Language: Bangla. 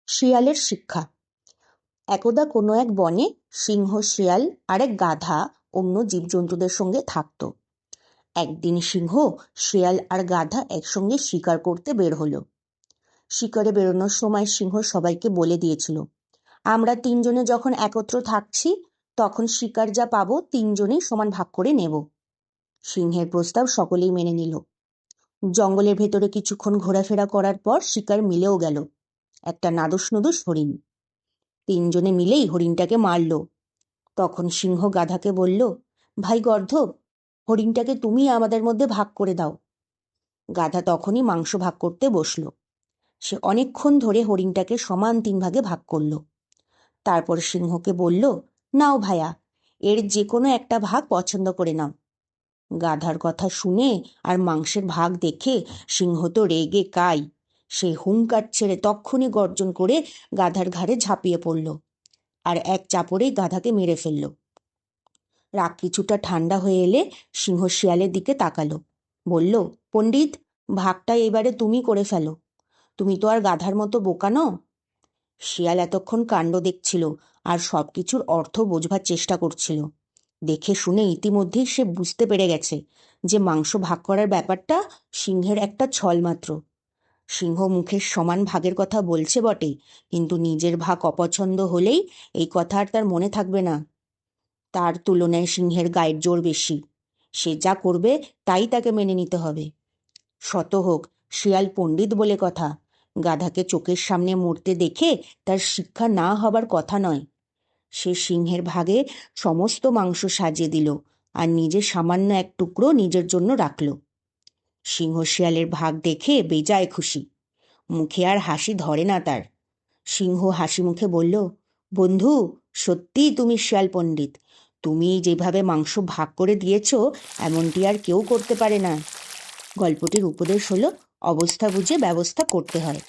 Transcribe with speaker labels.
Speaker 1: শিয়ালের শিক্ষা। একদা কোনো এক বনে সিংহ, শিয়াল আর এক গাধা অন্য জীবজন্তুদের সঙ্গে থাকত। একদিন সিংহ, শিয়াল আর গাধা একসঙ্গে শিকার করতে বের হলো। শিকারে বেরোনোর সময় সিংহ সবাইকে বলে দিয়েছিল, আমরা তিনজনে যখন একত্র থাকছি তখন শিকার যা পাবো তিনজনেই সমান ভাগ করে নেব। সিংহের প্রস্তাব সকলেই মেনে নিল। জঙ্গলের ভেতরে কিছুক্ষণ ঘোরাফেরা করার পর শিকার মিলেও গেল, একটা নাদুস নুদুস হরিণ। তিনজনে মিলেই হরিণটাকে মারল। তখন সিংহ গাধাকে বলল, ভাই গর্ধব, হরিণটাকে তুমি আমাদের মধ্যে ভাগ করে দাও। গাধা তখনই মাংস ভাগ করতে বসল। সে অনেকক্ষণ ধরে হরিণটাকে সমান 3 ভাগে ভাগ করল। তারপর সিংহকে বলল, নাও ভায়া, এর যে কোনো একটা ভাগ পছন্দ করে নাও। গাধার কথা শুনে আর মাংসের ভাগ দেখে সিংহ তো রেগে কাই। সে হুঙ্কার ছেড়ে তক্ষুনি গর্জন করে গাধার ঘাড়ে ঝাঁপিয়ে পড়ল আর এক চাপড়েই গাধাকে মেরে ফেলল। রাগ কিছুটা ঠান্ডা হয়ে এলে সিংহ শিয়ালের দিকে তাকালো, বলল, পণ্ডিত, ভাগটা এবারে তুমি করে ফেলো, তুমি তো আর গাধার মতো বোকা নও। শিয়াল এতক্ষণ কাণ্ড দেখছিল আর সবকিছুর অর্থ বোঝবার চেষ্টা করছিল। দেখে শুনে ইতিমধ্যেই সে বুঝতে পেরে গেছে যে মাংস ভাগ করার ব্যাপারটা সিংহের একটা ছল মাত্র। সিংহ মুখের সমান ভাগের কথা বলছে বটে, কিন্তু নিজের ভাগ অপছন্দ হলেই এই কথা আর তার মনে থাকবে না। তার তুলনায় সিংহের গায়ের জোর বেশি। সে যা করবে তাই তাকে মেনে নিতে হবে। শত হোক শিয়াল পণ্ডিত বলে কথা, গাধাকে চোখের সামনে মরতে দেখে তার শিক্ষা না হবার কথা নয়। সে সিংহের ভাগে সমস্ত মাংস সাজিয়ে দিল আর নিজের সামান্য এক টুকরো নিজের জন্য রাখল। সিংহ শিয়ালের ভাগ দেখে বেজায় খুশি, মুখে আর হাসি ধরে না তার। সিংহ হাসি মুখে বলল, বন্ধু, সত্যিই তুমি শিয়াল পণ্ডিত। তুমি যেভাবে মাংস ভাগ করে দিয়েছ এমনটি আর কেউ করতে পারে না। গল্পটির উপদেশ হলো, অবস্থা বুঝে ব্যবস্থা করতে হয়।